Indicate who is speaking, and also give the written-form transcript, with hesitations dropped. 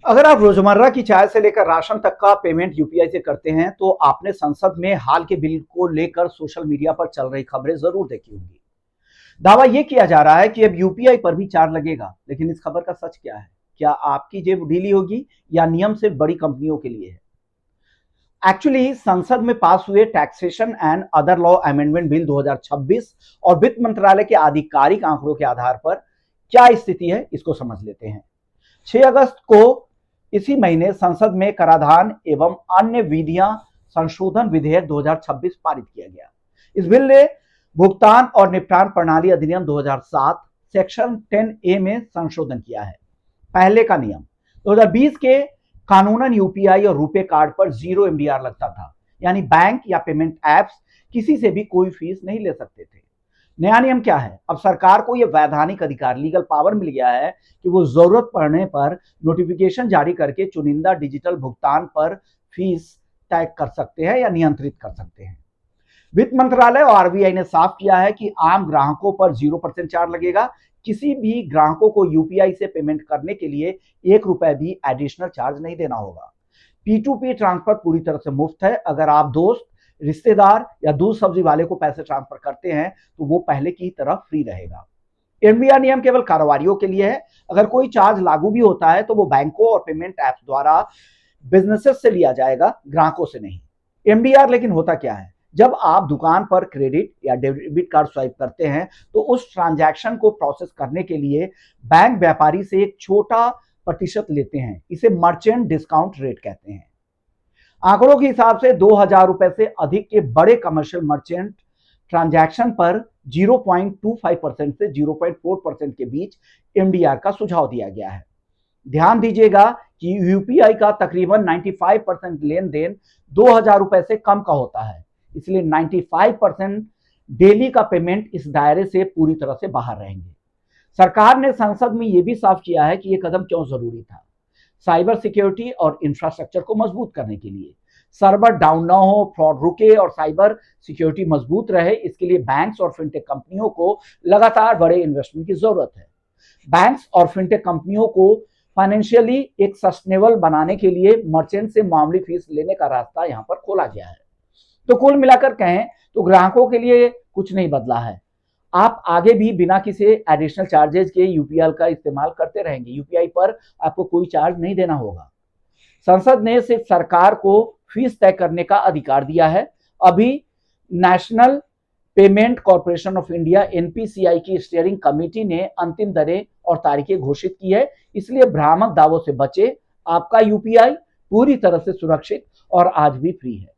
Speaker 1: अगर आप रोजमर्रा की चाय से लेकर राशन तक का पेमेंट यूपीआई से करते हैं तो आपने संसद में हाल के बिल को लेकर सोशल मीडिया पर चल रही खबरें जरूर देखी होंगी। दावा यह किया जा रहा है कि अब यूपीआई पर भी चार्ज लगेगा, लेकिन इस खबर का सच क्या है? क्या आपकी जेब ढीली होगी या नियम सिर्फ बड़ी कंपनियों के लिए है? एक्चुअली संसद में पास हुए taxation and other law amendment bill 2026 और वित्त मंत्रालय के आधिकारिक आंकड़ों के आधार पर क्या स्थिति है, इसको समझ लेते हैं। 6 अगस्त को इसी महीने संसद में कराधान एवं अन्य विधियां संशोधन विधेयक 2026 पारित किया गया। इस बिल ने भुगतान और निपटान प्रणाली अधिनियम 2007 सेक्शन 10A में संशोधन किया है। पहले का नियम 2020 के कानूनन यूपीआई और रुपे कार्ड पर 0 एमडीआर लगता था, यानी बैंक या पेमेंट एप्स किसी से भी कोई फीस नहीं ले सकते थे। नया नियम क्या है? अब सरकार को यह वैधानिक अधिकार, लीगल पावर मिल गया है कि वो जरूरत पड़ने पर नोटिफिकेशन जारी करके चुनिंदा डिजिटल भुगतान पर फीस तय कर सकते हैं या नियंत्रित कर सकते हैं। वित्त मंत्रालय और आरबीआई ने साफ किया है कि आम ग्राहकों पर 0% चार्ज लगेगा। किसी भी ग्राहकों को यूपीआई से पेमेंट करने के लिए ₹1 भी एडिशनल चार्ज नहीं देना होगा। P2P ट्रांसफर पूरी तरह से मुफ्त है। अगर आप दोस्त, रिश्तेदार या दूध सब्जी वाले को पैसे ट्रांसफर करते हैं तो वो पहले की तरह फ्री रहेगा। एमडीआर नियम केवल कारोबारियों के लिए है। अगर कोई चार्ज लागू भी होता है तो वो बैंकों और पेमेंट एप्स द्वारा बिजनेसेस से लिया जाएगा, ग्राहकों से नहीं। एमडीआर लेकिन होता क्या है? जब आप दुकान पर क्रेडिट या डेबिट कार्ड स्वाइप करते हैं तो उस ट्रांजैक्शन को प्रोसेस करने के लिए बैंक व्यापारी से एक छोटा प्रतिशत लेते हैं। इसे मर्चेंट डिस्काउंट रेट कहते हैं। आंकड़ों के हिसाब से ₹2000 से अधिक के बड़े कमर्शियल मर्चेंट ट्रांजैक्शन पर 0.25% से 0.4% के बीच एमडीआर का सुझाव दिया गया है। ध्यान दीजिएगा कि यूपीआई का तकरीबन 95% लेन देन ₹2000 से कम का होता है, इसलिए 95% डेली का पेमेंट इस दायरे से पूरी तरह से बाहर रहेंगे। सरकार ने संसद में यह भी साफ किया है कि यह कदम क्यों जरूरी था। साइबर सिक्योरिटी और इंफ्रास्ट्रक्चर को मजबूत करने के लिए, सर्वर डाउन ना हो, फ्रॉड रुके और साइबर सिक्योरिटी मजबूत रहे, इसके लिए बैंक्स और फिनटेक कंपनियों को लगातार बड़े इन्वेस्टमेंट की जरूरत है। बैंक्स और फिनटेक कंपनियों को फाइनेंशियली एक सस्टेनेबल बनाने के लिए मर्चेंट से मामूली फीस लेने का रास्ता यहां पर खोला गया है। तो कुल मिलाकर कहें तो ग्राहकों के लिए कुछ नहीं बदला है। आप आगे भी बिना किसी एडिशनल चार्जेस के यूपीआई का इस्तेमाल करते रहेंगे। यूपीआई पर आपको कोई चार्ज नहीं देना होगा। संसद ने सिर्फ सरकार को फीस तय करने का अधिकार दिया है। अभी national payment corporation of India NPCI की स्टीयरिंग कमेटी ने अंतिम दरें और तारीखें घोषित की है, इसलिए भ्रामक दावों से बचे। आपका यूपीआई पूरी तरह से सुरक्षित और आज भी फ्री है।